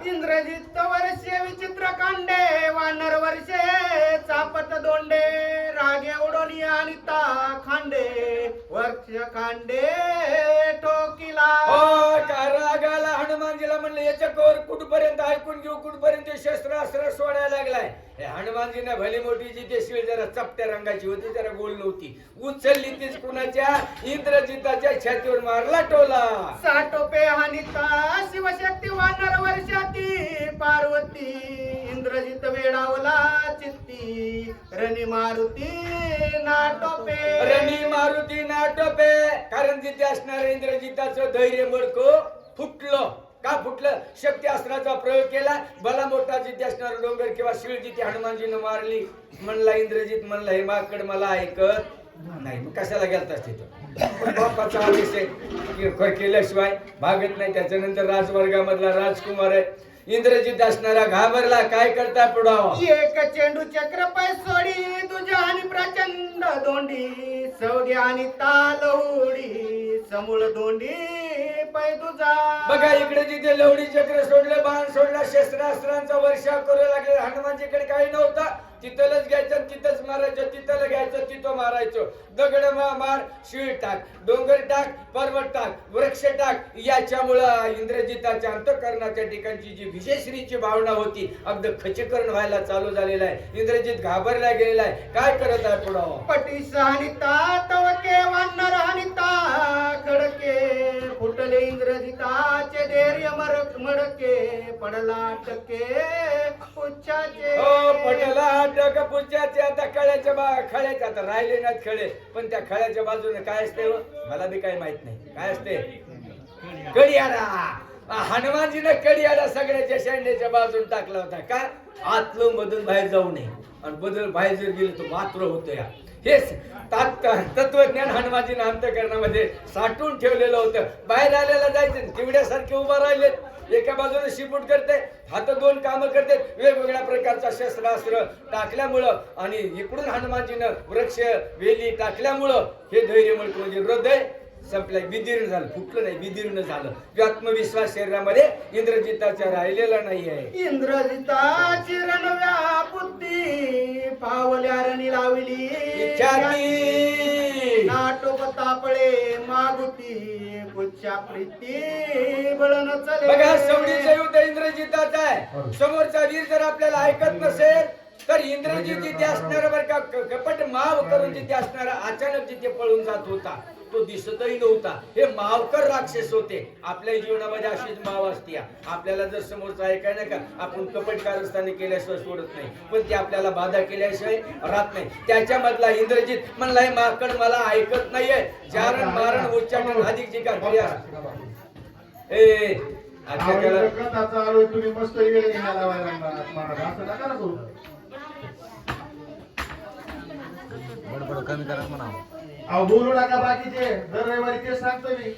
इंद्रजित वर्षे विचित्र कांडे वानर वर्षे चापट दोंडे रागे उडोनी अनिता खांडे वर्ष खांडे ठोकिला. रागाला हनुमानजीला म्हणलं याच्या कवर कुठपर्यंत ऐकून घेऊ, कुठपर्यंत शस्त्र सोडायला लागलाय. हनुमानजीने भली मोठी जी ते शिळ जरा चपट्या रंगाची होती, जरा गोल नव्हती, उचलली तीच कुणाच्या इंद्रजिताच्या छातीवर मारला टोला. साटोपे हानिता शिवशक्ती वानर वर्षाती पार्वती इंद्रजित वेडावला चित्ती रणी मारुती नाटोपे. रणी मारुती नाटोपे कारण तिथे असणार इंद्रजिताचं धैर्य मडको फुटलं. का फुटलं? शक्ती अस्त्राचा प्रयोग केला. भला मोठा जिथे असणार डोंगर किंवा शिळ जिथे हनुमानजीनं मारली. म्हणला इंद्रजित, म्हणला हे माकड मला ऐकत नाही, मग कशाला गेलतास तिथं? बापाचा आदेश आहे केल्याशिवाय भागत नाही. त्याच्यानंतर राजवर्गामधला राजकुमार आहे इंद्रजित असणारा घाबरला. काय करता पुढावा? एक चेंडू चक्र पै सोडी तुझ्या आणि प्रचंड दोंडी सवडी आणि तालवडी समूळ दोंडी पै तुझा. बघा इकडे जिथे लवडी चक्र सोडलं, बाण सोडला, शस्त्रास्त्रांचा वर्षाव करू लागले. हनुमानजीकडे काही नव्हता. तिथलच घ्यायचं, तिथंच मारायचं, तिथलं घ्यायचं, तिथं मारायचं. दगड मार, शिळ टाक, डोंगर टाक, पर्वत टाक, वृक्ष टाक. याच्यामुळं इंद्रजिताच्या अंतःकरणाच्या ठिकाणची जी विजयश्रीची भावना होती अगदी खचीकरण व्हायला चालू झालेला आहे. इंद्रजित घाबरला गेलेला आहे. काय करत आहे पुढं? पटीस हानिता तवके वानर हानिता खडके फुटले इंद्रजिताचे धैर्य मडके पडला टके पुच्छाचे. पटला टक पुच्छाचे. आता खळ्याच्या खळ्याचे आता राहिले नाहीत खळे, पण त्या खळ्याच्या बाजूने काय असते मला बी काही माहित नाही. काय असते? कडियाडा. हनुमानजीने कडियाडा सगळ्याच्या शेंड्याच्या बाजून टाकला होता. काय? आतलं मधून बाहेर जाऊ नये, आणि बदल बाहेर जर गेलं तर मात्र होतं. या हेच तत्वज्ञान हनुमानजीने अंतःकरणामध्ये साठवून ठेवलेलं होतं. बाहेर आलेला जायचं, तेवढ्यासारखे उभा राहिले. एका बाजूने शिपूट करते, हात दोन कामं करते, वेगवेगळ्या प्रकारचा शस्त्रास्त्र टाकल्यामुळं आणि इकडून हनुमानजीनं वृक्ष वेली टाकल्यामुळं हे धैर्य म्हणतो म्हणजे हृदय संपलं, विदीर्ण झालं. फुटलं नाही, विदीर्ण झालं. आत्मविश्वास शरीरामध्ये इंद्रजिताच्या राहिलेला नाही आहे. इंद्रजिताची रणव्या बुद्धी पावल्या रणी लावली नाटोप तापळे मागुती पुच्छा प्रीती बळन चले. बघा सवडीचा युद्ध इंद्रजिताचा आहे. समोरचा वीर जर आपल्याला ऐकत नसेल तर इंद्रजित जिथे असणारा बरं का कपट माव करून जिथे असणारा अचानक जिथे पळून जात होता तो दिसतही नव्हता. हे मावकर राक्षस होते. आपल्या जीवनामध्ये अशीच माव असते. आपल्याला जर समोरचा ऐकाय नाही का आपण कपट कारस्थानी केल्याशिवाय सोडत नाही, पण ते आपल्याला बाधा केल्याशिवाय राहत नाही. त्याच्यामधला इंद्रजित म्हणला हे माकड मला ऐकत नाहीये. जारण मारण उच्चाटन अधिक जी काय क्रिया तुम्ही मस्त कमी करा म्हणा. बोलू नका बाकीचे. दर रविवारी तेच सांगतो मी.